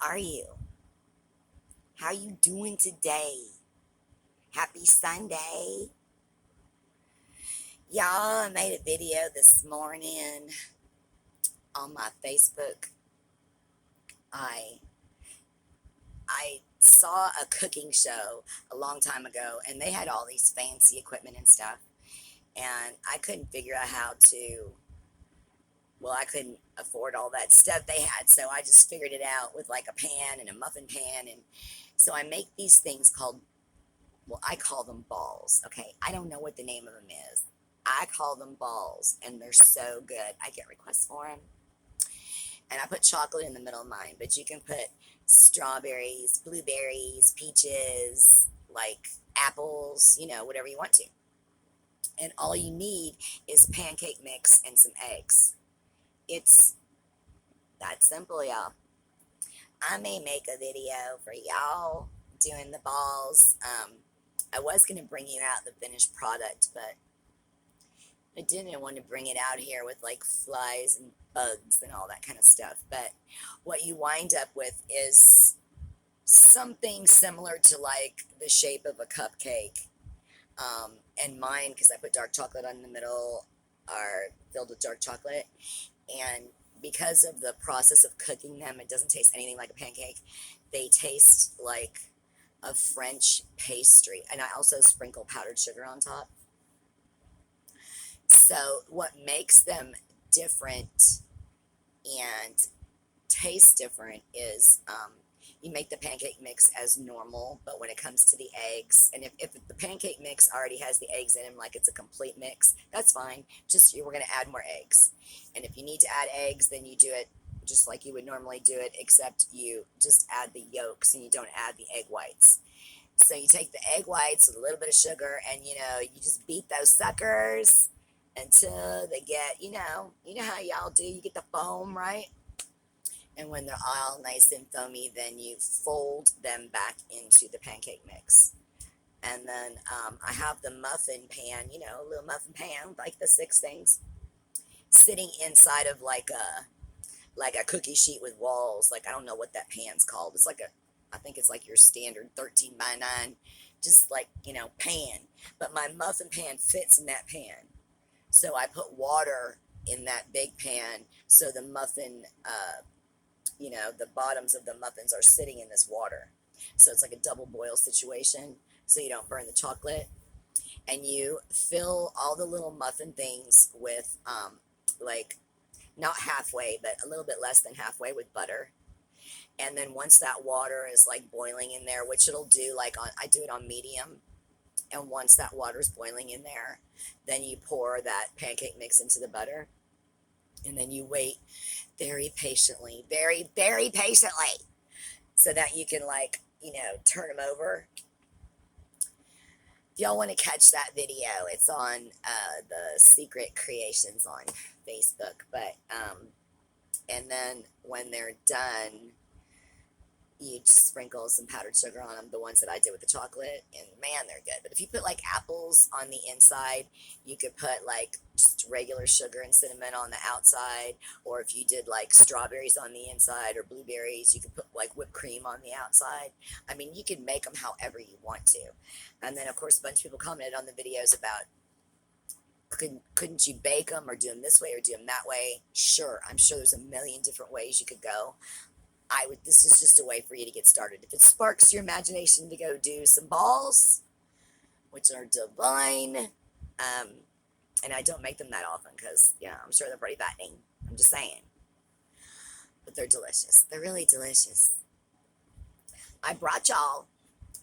are you? How you doing today? Happy Sunday. Y'all, I made a video this morning on my Facebook. I I saw a cooking show a long time ago and they had all these fancy equipment and stuff. And I couldn't figure out how to, well, I couldn't afford all that stuff they had. So I just figured it out with like a pan and a muffin pan. And so I make these things called, well, I call them balls. Okay. I don't know what the name of them is. I call them balls and they're so good. I get requests for them. And I put chocolate in the middle of mine, but you can put strawberries, blueberries, peaches, like apples, whatever you want to. And all you need is pancake mix and some eggs. It's that simple, y'all. I may make a video for y'all doing the balls. I was going to bring you out the finished product, but I didn't want to bring it out here with like flies and bugs and all that kind of stuff. But what you wind up with is something similar to like the shape of a cupcake. And mine, because I put dark chocolate on the middle, are filled with dark chocolate. And because of the process of cooking them, it doesn't taste anything like a pancake. They taste like a French pastry. And I also sprinkle powdered sugar on top. So what makes them different and taste different is you make the pancake mix as normal, but when it comes to the eggs, and if the pancake mix already has the eggs in them, like it's a complete mix, that's fine. Just we're going to add more eggs. And if you need to add eggs, then you do it just like you would normally do it, except you just add the yolks and you don't add the egg whites. So you take the egg whites with a little bit of sugar and you just beat those suckers until they get, you know how y'all do, you get the foam, right? And when they're all nice and foamy, then you fold them back into the pancake mix. And then I have the muffin pan, a little muffin pan, like the six things, sitting inside of like a cookie sheet with walls. Like I don't know what that pan's called. It's like I think it's like your standard 13 by 9, just like pan. But my muffin pan fits in that pan. So I put water in that big pan so the muffin, the bottoms of the muffins are sitting in this water. So it's like a double boil situation so you don't burn the chocolate. And you fill all the little muffin things with, like, not halfway, but a little bit less than halfway with butter. And then once that water is like boiling in there, which it'll do, like I do it on medium, and once that water is boiling in there, then you pour that pancake mix into the butter, and then you wait very patiently, very, very patiently, so that you can like, turn them over. If y'all want to catch that video, it's on the Secret Creations on Facebook. But and then when they're done, you just sprinkle some powdered sugar on them, the ones that I did with the chocolate, and man, they're good. But if you put like apples on the inside, you could put like just regular sugar and cinnamon on the outside, or if you did like strawberries on the inside or blueberries, you could put like whipped cream on the outside. I mean, you can make them however you want to. And then, of course, a bunch of people commented on the videos about couldn't you bake them or do them this way or do them that way? Sure, I'm sure there's a million different ways you could go. This is just a way for you to get started. If it sparks your imagination to go do some balls, which are divine, and I don't make them that often because, I'm sure they're pretty fattening. I'm just saying. But they're delicious. They're really delicious. I brought y'all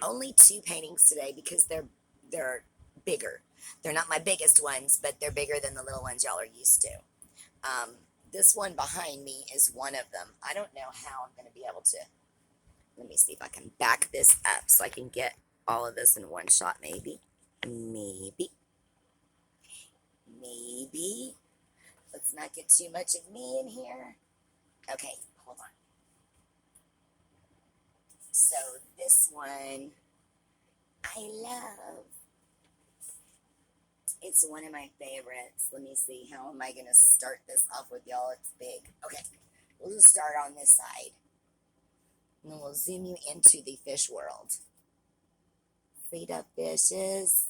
only 2 paintings today because they're bigger. They're not my biggest ones, but they're bigger than the little ones y'all are used to. This one behind me is one of them. I don't know how I'm going to be able to. Let me see if I can back this up so I can get all of this in one shot, maybe. Maybe. Maybe. Let's not get too much of me in here. Okay, hold on. So this one, I love. It's one of my favorites. Let me see. How am I going to start this off with y'all? It's big. Okay. We'll just start on this side. And then we'll zoom you into the fish world. See the fishes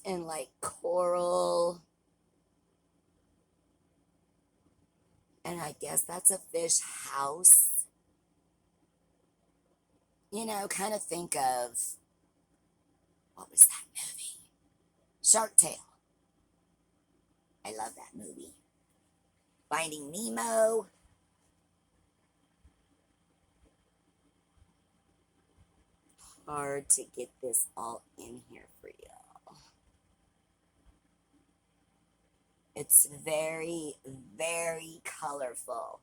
and like coral. And I guess that's a fish house. You know, kind of think of, what was that movie? Shark Tale. I love that movie. Finding Nemo. Hard to get this all in here for y'all. It's very, very colorful.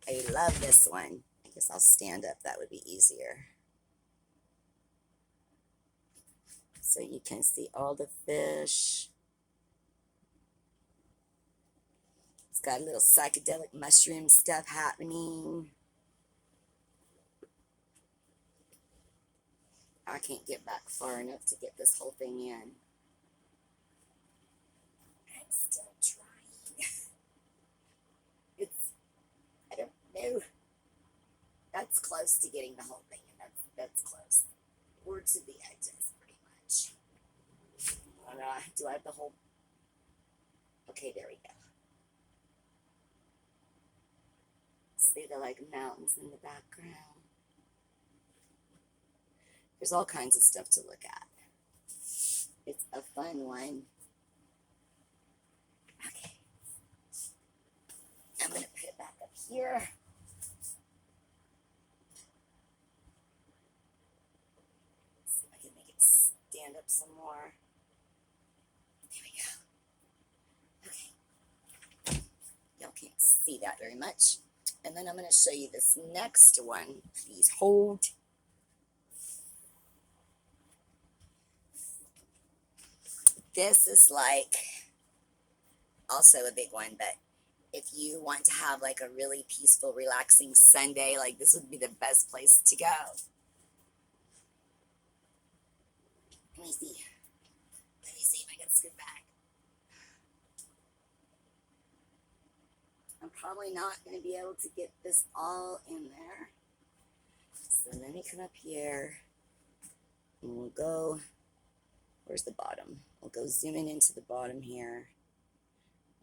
I love this one. I guess I'll stand up. That would be easier. So you can see all the fish. It's got a little psychedelic mushroom stuff happening. I can't get back far enough to get this whole thing in. I'm still trying. I don't know. That's close to getting the whole thing in. That's close. We're to the edges, pretty much. Do I have the whole? Okay, there we go. See the like mountains in the background. There's all kinds of stuff to look at. It's a fun one. Okay. I'm going to put it back up here. Let's see if I can make it stand up some more. There we go. Okay. Y'all can't see that very much. And then I'm going to show you this next one. Please hold. This is like also a big one, but if you want to have like a really peaceful, relaxing Sunday, like this would be the best place to go. Let me see. Let me see if I can scoot back. I'm probably not going to be able to get this all in there. So let me come up here and we'll go, where's the bottom? We'll go zooming into the bottom here.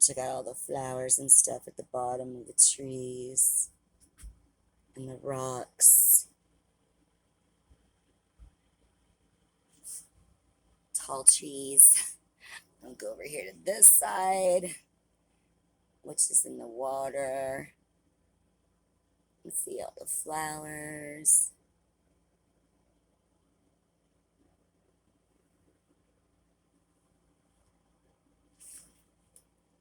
Check out all the flowers and stuff at the bottom of the trees and the rocks. Tall trees. I'll go over here to this side, which is in the water. You can see all the flowers.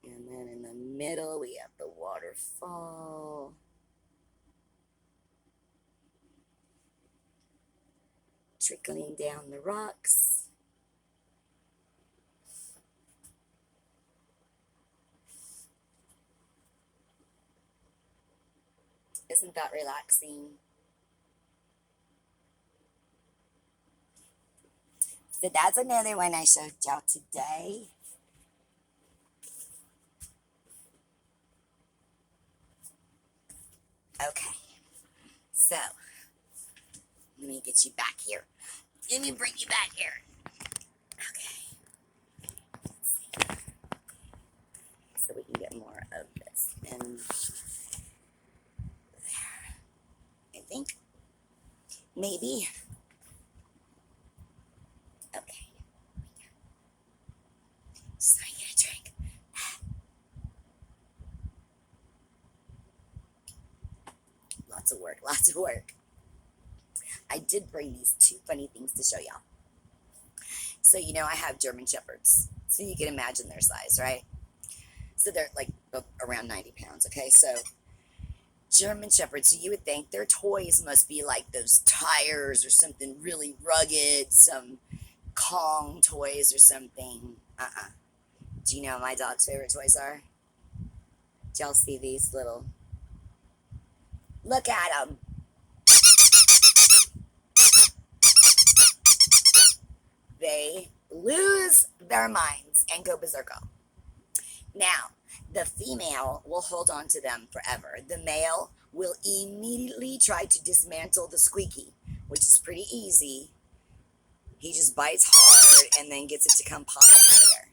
And then in the middle, we have the waterfall. Trickling down the rocks. Isn't that relaxing? So that's another one I showed y'all today. Okay, so let me get you back here. Let me bring you back here. Okay. Let's see. So we can get more of this. And there. I think. Maybe. Okay. Just let me get a drink. Lots of work, lots of work. I did bring these two funny things to show y'all. So, you know, I have German Shepherds. So you can imagine their size, right? So they're like around 90 pounds, okay? So German Shepherds, so you would think their toys must be like those tires or something really rugged, some Kong toys or something. Do you know what my dog's favorite toys are? Do y'all see these little... Look at them. They lose their minds and go berserko. Now, the female will hold on to them forever. The male will immediately try to dismantle the squeaky, which is pretty easy. He just bites hard and then gets it to come popping out of there.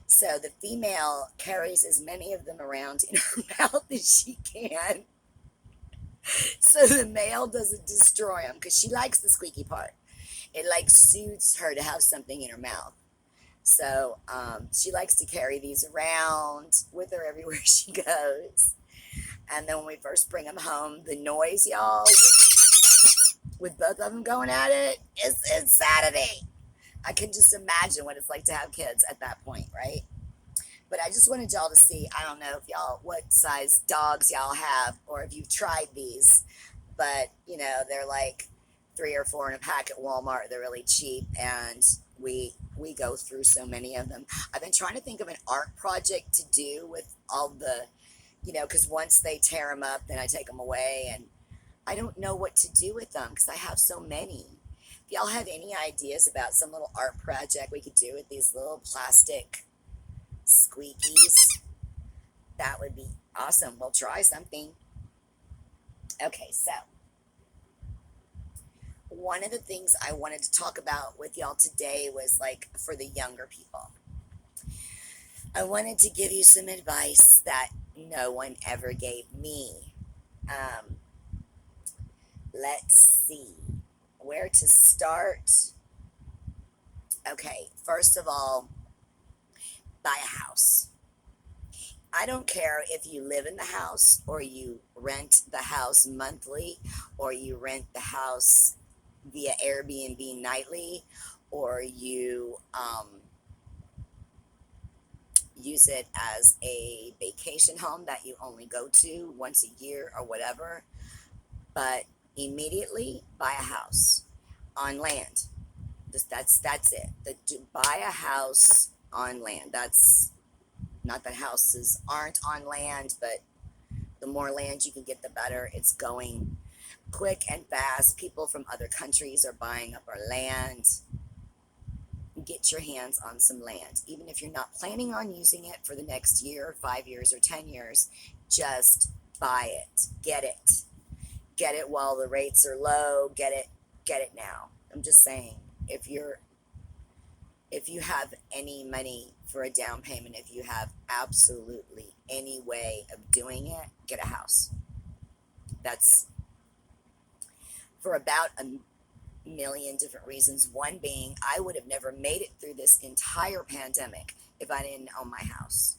So the female carries as many of them around in her mouth as she can. So the male doesn't destroy them because she likes the squeaky part. It like soothes her to have something in her mouth. So she likes to carry these around with her everywhere she goes. And then when we first bring them home, the noise, y'all, with both of them going at it, it's insanity. I can just imagine what it's like to have kids at that point, right? But I just wanted y'all to see, I don't know if y'all, what size dogs y'all have, or if you've tried these, but they're like 3 or 4 in a pack at Walmart. They're really cheap, and we go through so many of them. I've been trying to think of an art project to do with all the, because once they tear them up, then I take them away, and I don't know what to do with them because I have so many. If y'all have any ideas about some little art project we could do with these little plastic squeakies, that would be awesome. We'll try something. Okay, so one of the things I wanted to talk about with y'all today was like for the younger people. I wanted to give you some advice that no one ever gave me. Um, let's see where to start. Okay, first of all, buy a house. I don't care if you live in the house or you rent the house monthly or you rent the house via Airbnb nightly or you use it as a vacation home that you only go to once a year or whatever. But immediately buy a house on land. That's it. Buy a house on land. That's not that houses aren't on land, but the more land you can get, the better. It's going quick and fast. People from other countries are buying up our land. Get your hands on some land. Even if you're not planning on using it for the next year, 5 years, or 10 years, just buy it. Get it. Get it while the rates are low. Get it now. I'm just saying, if you have any money for a down payment, if you have absolutely any way of doing it, get a house. That's for about a million different reasons. One being, I would have never made it through this entire pandemic if I didn't own my house.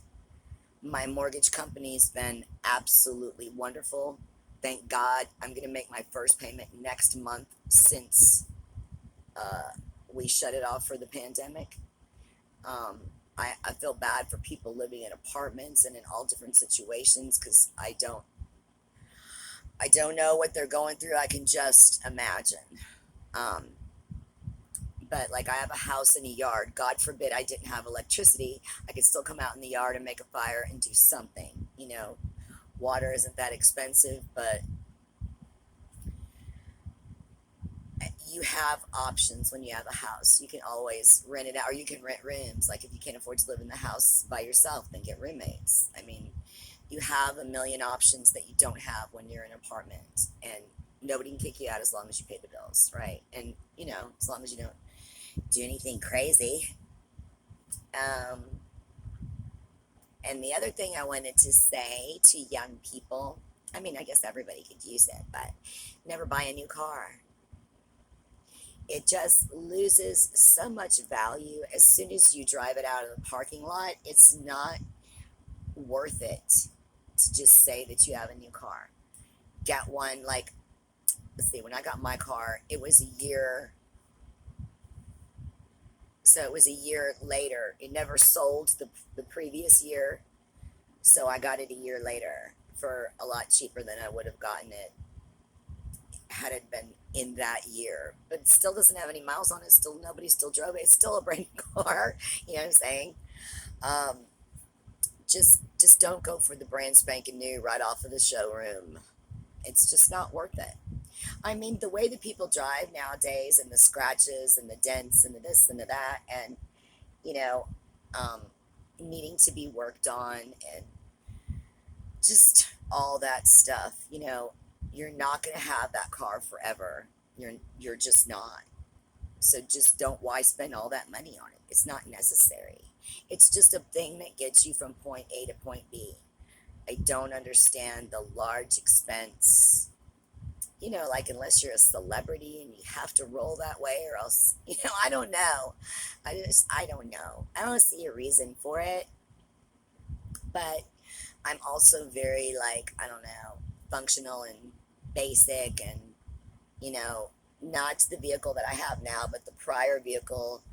My mortgage company's been absolutely wonderful. Thank God. I'm going to make my first payment next month since we shut it off for the pandemic. I feel bad for people living in apartments and in all different situations because I don't know what they're going through. I can just imagine. Um, but like I have a house and a yard. God forbid I didn't have electricity. I could still come out in the yard and make a fire and do something. Water isn't that expensive, but you have options when you have a house. You can always rent it out, or you can rent rooms. Like if you can't afford to live in the house by yourself, then get roommates. I mean, you have a million options that you don't have when you're in an apartment, and nobody can kick you out as long as you pay the bills, right? And as long as you don't do anything crazy. Um, and the other thing I wanted to say to young people, I mean, I guess everybody could use it, but never buy a new car. It just loses so much value as soon as you drive it out of the parking lot. It's not worth it to just say that you have a new car. Get one, like, let's see, when I got my car, it was a year. So it was a year later. It never sold the previous year. So I got it a year later for a lot cheaper than I would have gotten it had it been in that year. But it still doesn't have any miles on it. Still, nobody still drove it. It's still a brand new car. You know what I'm saying? Um, just don't go for the brand spanking new right off of the showroom. It's just not worth it. I mean, the way that people drive nowadays, and the scratches and the dents and the this and the that, and you know, um, needing to be worked on, and just all that stuff. You're not going to have that car forever. You're just not. So just don't, why spend all that money on it? It's not necessary. It's just a thing that gets you from point A to point B. I don't understand the large expense. Like, unless you're a celebrity and you have to roll that way, or else, I don't know. I don't know. I don't see a reason for it. But I'm also very, like, I don't know, functional and basic, and, you know, not the vehicle that I have now, but the prior vehicle.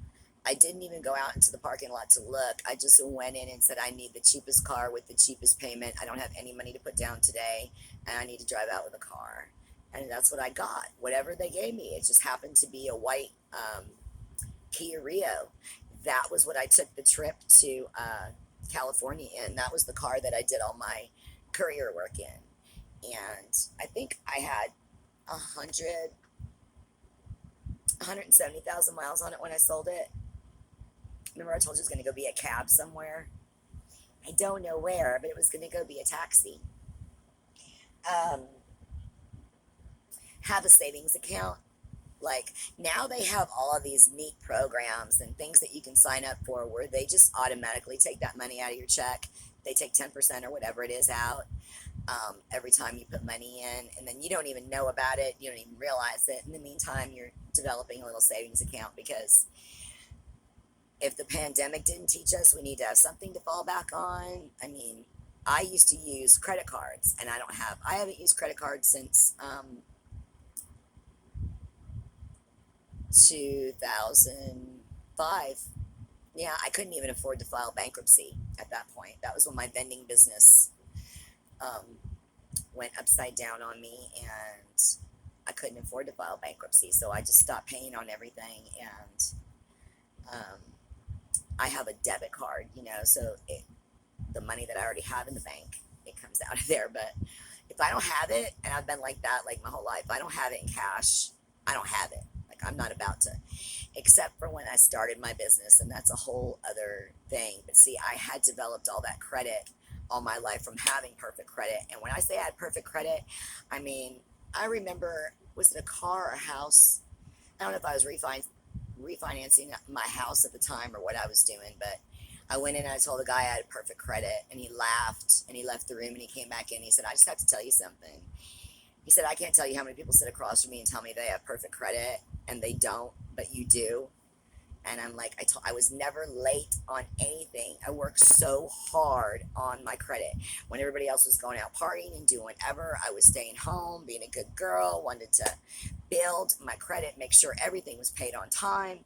I didn't even go out into the parking lot to look. I just went in and said, I need the cheapest car with the cheapest payment. I don't have any money to put down today, and I need to drive out with a car. And that's what I got. Whatever they gave me. It just happened to be a white Kia Rio. That was what I took the trip to California in. That was the car that I did all my courier work in. And I think I had 170,000 miles on it when I sold it. Remember I told you it was going to go be a cab somewhere? I don't know where, but it was going to go be a taxi. Um, have a savings account. Like, now they have all of these neat programs and things that you can sign up for where they just automatically take that money out of your check. They take 10% or whatever it is out every time you put money in, and then you don't even know about it. You don't even realize it. In the meantime, you're developing a little savings account, because if the pandemic didn't teach us, we need to have something to fall back on. I mean, I used to use credit cards, and I haven't used credit cards since 2005. Yeah, I couldn't even afford to file bankruptcy at that point. That was when my vending business um, went upside down on me, and I couldn't afford to file bankruptcy. So I just stopped paying on everything, and um, I have a debit card, so the money that I already have in the bank, it comes out of there. But if I don't have it, and I've been like that like my whole life, if I don't have it in cash, I don't have it. Like, I'm not about to, except for when I started my business, and that's a whole other thing. But see, I had developed all that credit all my life from having perfect credit. And when I say I had perfect credit, I mean, I remember, was it a car or a house? I don't know if I was refinancing my house at the time or what I was doing, but I went in and I told the guy I had perfect credit, and he laughed, and he left the room, and he came back in and he said, I just have to tell you something. He said, I can't tell you how many people sit across from me and tell me they have perfect credit, and they don't, but you do. And I'm like, I was never late on anything. I worked so hard on my credit. When everybody else was going out partying and doing whatever, I was staying home, being a good girl, wanted to build my credit, make sure everything was paid on time.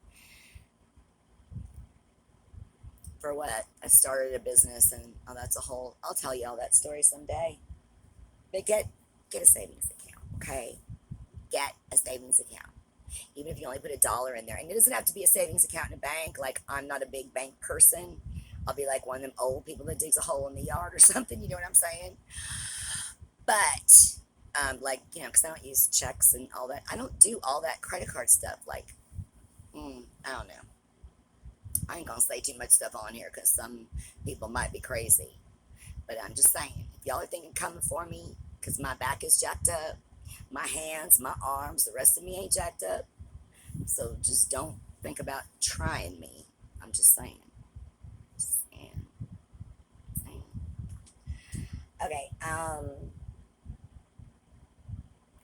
For what? I started a business, and I'll tell you all that story someday. But get a savings account, okay? Get a savings account. Even if you only put $1 in there. And it doesn't have to be a savings account in a bank. Like, I'm not a big bank person. I'll be like one of them old people that digs a hole in the yard or something, you know what I'm saying? But, like, because I don't use checks and all that. I don't do all that credit card stuff. Like, I don't know. I ain't gonna say too much stuff on here because some people might be crazy. But I'm just saying, if y'all are thinking coming for me, because my back is jacked up, my hands, my arms, the rest of me ain't jacked up. So just don't think about trying me. I'm just saying. Just saying. Saying. Okay.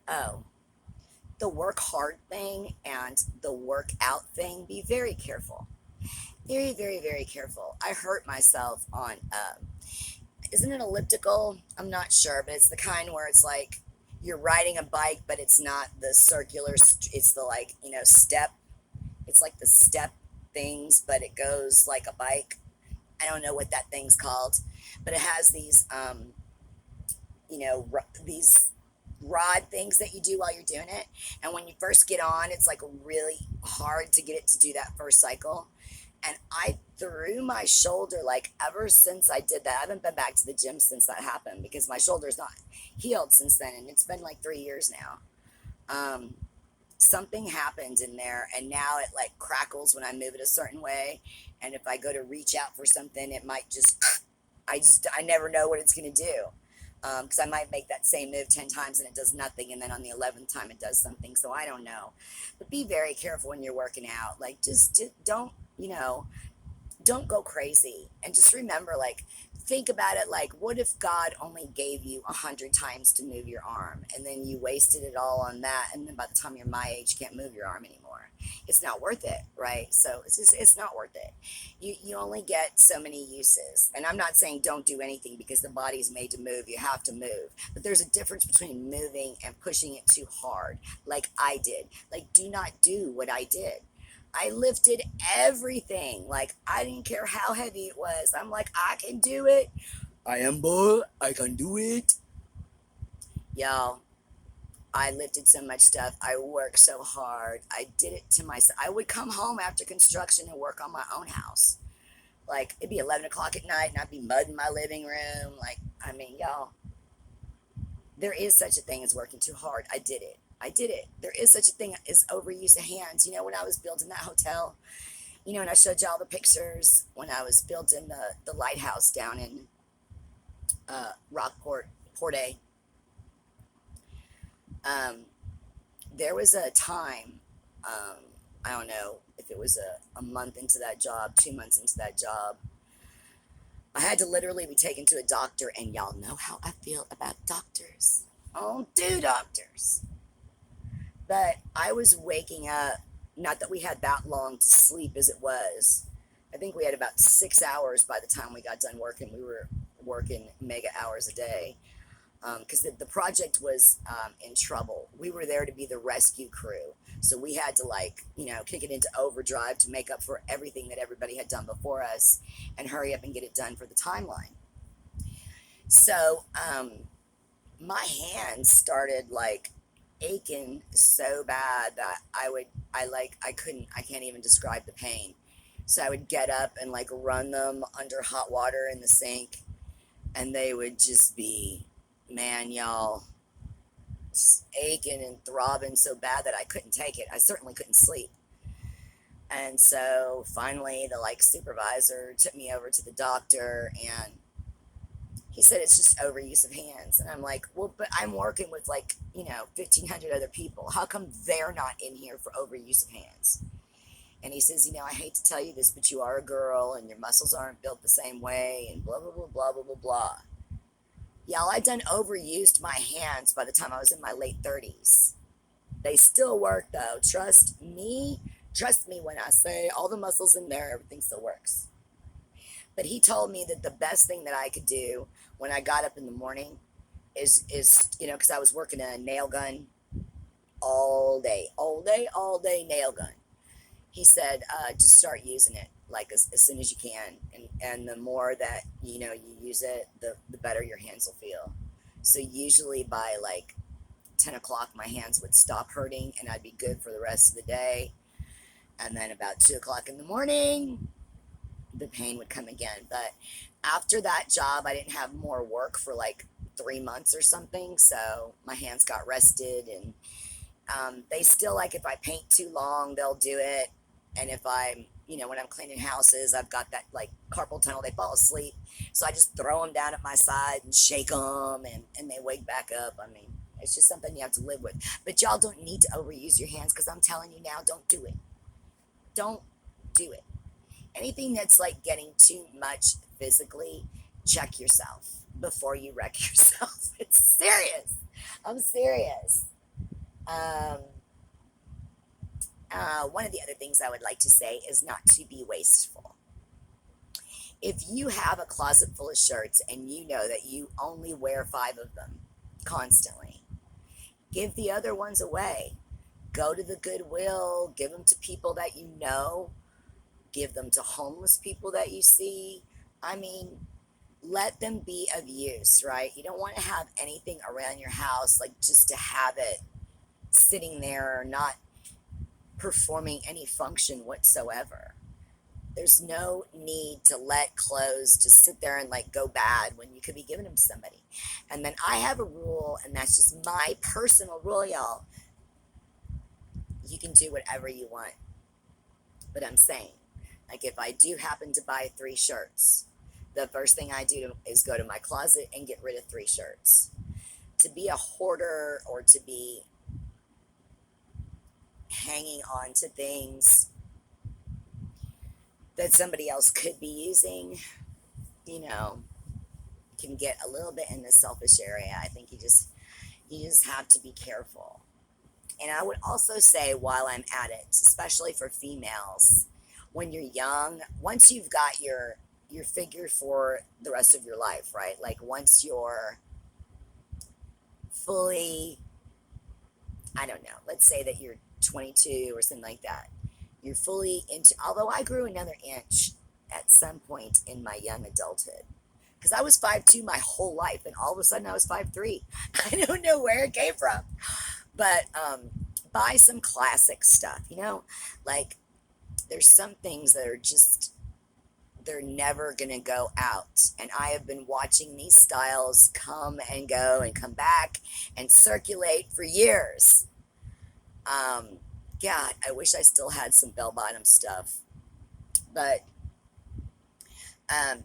Oh, the work hard thing and the work out thing. Be very careful. Very, very, very careful. I hurt myself on. Isn't it elliptical? I'm not sure, but it's the kind where it's like you're riding a bike, but it's not the circular. It's the, like, step. It's like the step things, but it goes like a bike. I don't know what that thing's called, but it has these these rod things that you do while you're doing it. And when you first get on, it's like really hard to get it to do that first cycle. And I threw my shoulder, like, ever since I did that. I haven't been back to the gym since that happened, because my shoulder's not healed since then, and it's been like 3 years now. Um, Something happened in there, and now it like crackles when I move it a certain way, And if I go to reach out for something, it might just, I never know what it's going to do. Because I might make that same move 10 times and it does nothing. And then on the 11th time, it does something. So I don't know. But be very careful when you're working out. Like, just don't, don't go crazy. And just remember, like, think about it like, what if God only gave you 100 times to move your arm and then you wasted it all on that? And then by the time you're my age, you can't move your arm anymore. It's not worth it, right? So it's not worth it. You only get so many uses. And I'm not saying don't do anything because the body's made to move. You have to move. But there's a difference between moving and pushing it too hard, like I did. Like, do not do what I did. I lifted everything. Like, I didn't care how heavy it was. I'm like, I can do it. I am boy. I can do it. Y'all, I lifted so much stuff. I worked so hard. I did it to myself. I would come home after construction and work on my own house. Like, it'd be 11 o'clock at night and I'd be mudding my living room. Like, I mean, y'all, there is such a thing as working too hard. I did it. I did it. There is such a thing as overuse of hands. When I was building that hotel, and I showed you all the pictures when I was building the lighthouse down in Rockport, Port A. There was a time, I don't know if it was a month into that job, 2 months into that job, I had to literally be taken to a doctor, and y'all know how I feel about doctors. I don't do doctors. But I was waking up, not that we had that long to sleep as it was. I think we had about 6 hours by the time we got done working. We were working mega hours a day because the project was in trouble. We were there to be the rescue crew. So we had to kick it into overdrive to make up for everything that everybody had done before us and hurry up and get it done for the timeline. So my hands started aching so bad that I can't even describe the pain. So I would get up and run them under hot water in the sink, and they would just be, man, y'all, aching and throbbing so bad that I couldn't take it. I certainly couldn't sleep. And so finally the supervisor took me over to the doctor, and he said it's just overuse of hands. And I'm like, well, but I'm working with 1,500 other people. How come they're not in here for overuse of hands? And he says, I hate to tell you this, but you are a girl and your muscles aren't built the same way and blah, blah, blah, blah, blah, blah, blah. Y'all, I done overused my hands by the time I was in my late 30s. They still work though. Trust me when I say all the muscles in there, everything still works. But he told me that the best thing that I could do when I got up in the morning is because I was working a nail gun all day nail gun. He said, just start using it as soon as you can. And the more that, you use it, the better your hands will feel. So usually by 10 o'clock, my hands would stop hurting and I'd be good for the rest of the day. And then about 2 o'clock in the morning, the pain would come again. But after that job, I didn't have more work for 3 months or something. So my hands got rested, and they still, if I paint too long, they'll do it. And if I'm, when I'm cleaning houses, I've got that carpal tunnel, they fall asleep. So I just throw them down at my side and shake them, and they wake back up. I mean, it's just something you have to live with. But y'all don't need to overuse your hands, because I'm telling you now, don't do it. Don't do it. Anything that's getting too much physically, check yourself before you wreck yourself. It's serious. I'm serious. One of the other things I would like to say is not to be wasteful. If you have a closet full of shirts and you know that you only wear 5 of them constantly, give the other ones away. Go to the Goodwill, give them to people that you know, give them to homeless people that you see. I mean, let them be of use, right? You don't want to have anything around your house just to have it sitting there, not performing any function whatsoever. There's no need to let clothes just sit there and go bad when you could be giving them to somebody. And then I have a rule, and that's just my personal rule, y'all. You can do whatever you want. But I'm saying, Like if I do happen to buy 3 shirts, the first thing I do is go to my closet and get rid of 3 shirts. To be a hoarder or to be hanging on to things that somebody else could be using, you know, can get a little bit in the selfish area. I think you just have to be careful. And I would also say while I'm at it, especially for females, when you're young, once you've got your figure for the rest of your life, right? Like once you're fully, I don't know, let's say that you're 22 or something like that. You're fully into, although I grew another inch at some point in my young adulthood. Because I was 5'2" my whole life, and all of a sudden I was 5'3". I don't know where it came from. But buy some classic stuff, Like there's some things that are just, they're never going to go out. And I have been watching these styles come and go and come back and circulate for years. Um, God, I wish I still had some bell bottom stuff. But um,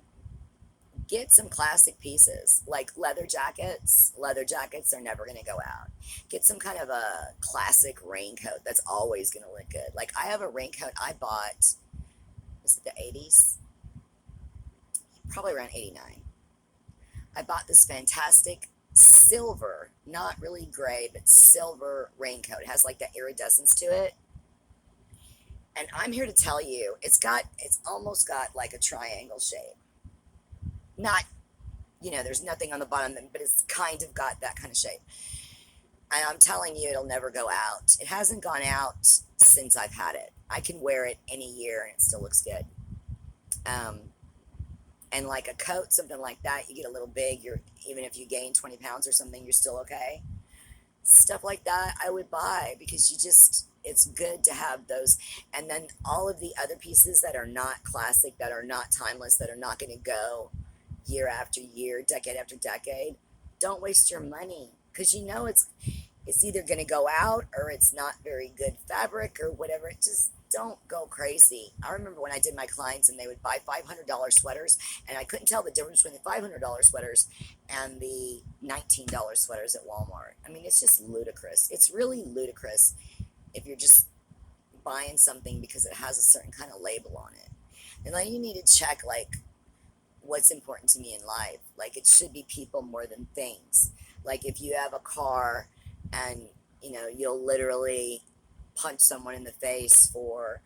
get some classic pieces like leather jackets. Leather jackets are never going to go out. Get some kind of a classic raincoat that's always going to look good. Like I have a raincoat I bought, was it the 80s? Probably around 89. I bought this fantastic silver, not really gray, but silver raincoat. It has like that iridescence to it. And I'm here to tell you, it's almost got like a triangle shape. Not, there's nothing on the bottom, but it's kind of got that kind of shape. And I'm telling you, it'll never go out. It hasn't gone out since I've had it. I can wear it any year and it still looks good. Um, and like a coat, something like that, you get a little big. Even if you gain 20 pounds or something, you're still okay. Stuff like that, I would buy because it's good to have those. And then all of the other pieces that are not classic, that are not timeless, that are not going to go year after year, decade after decade, don't waste your money because it's either going to go out or it's not very good fabric or whatever. It just don't go crazy. I remember when I did my clients and they would buy $500 sweaters and I couldn't tell the difference between the $500 sweaters and the $19 sweaters at Walmart. I mean, it's just ludicrous. It's really ludicrous if you're just buying something because it has a certain kind of label on it. And then you need to check like what's important to me in life. Like it should be people more than things. Like if you have a car and you'll literally punch someone in the face for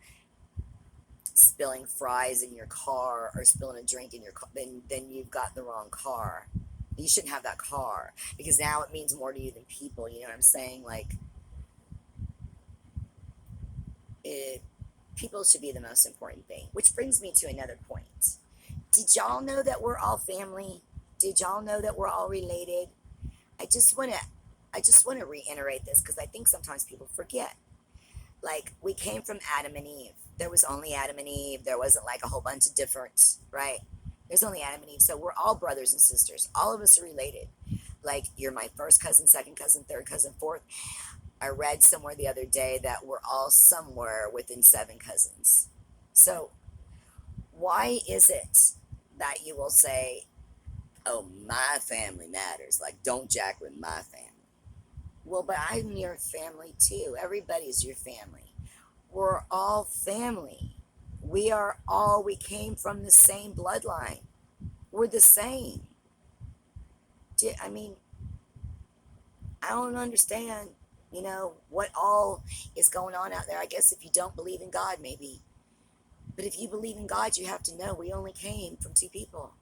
spilling fries in your car or spilling a drink in your car, then you've got the wrong car. You shouldn't have that car because now it means more to you than people. You know what I'm saying? Like people should be the most important thing, which brings me to another point. Did y'all know that we're all family? Did y'all know that we're all related? I just want to reiterate this because I think sometimes people forget. Like we came from Adam and Eve. There was only Adam and Eve. There wasn't like a whole bunch of different, right? There's only Adam and Eve. So we're all brothers and sisters. All of us are related. Like you're my first cousin, second cousin, third cousin, fourth. I read somewhere the other day that we're all somewhere within 7 cousins. So why is it that you will say, oh, my family matters? Like, don't jack with my family. Well, but I'm your family too. Everybody's your family. We're all family. We came from the same bloodline. We're the same. I mean, I don't understand, what all is going on out there. I guess if you don't believe in God, maybe. But if you believe in God, you have to know we only came from 2 people.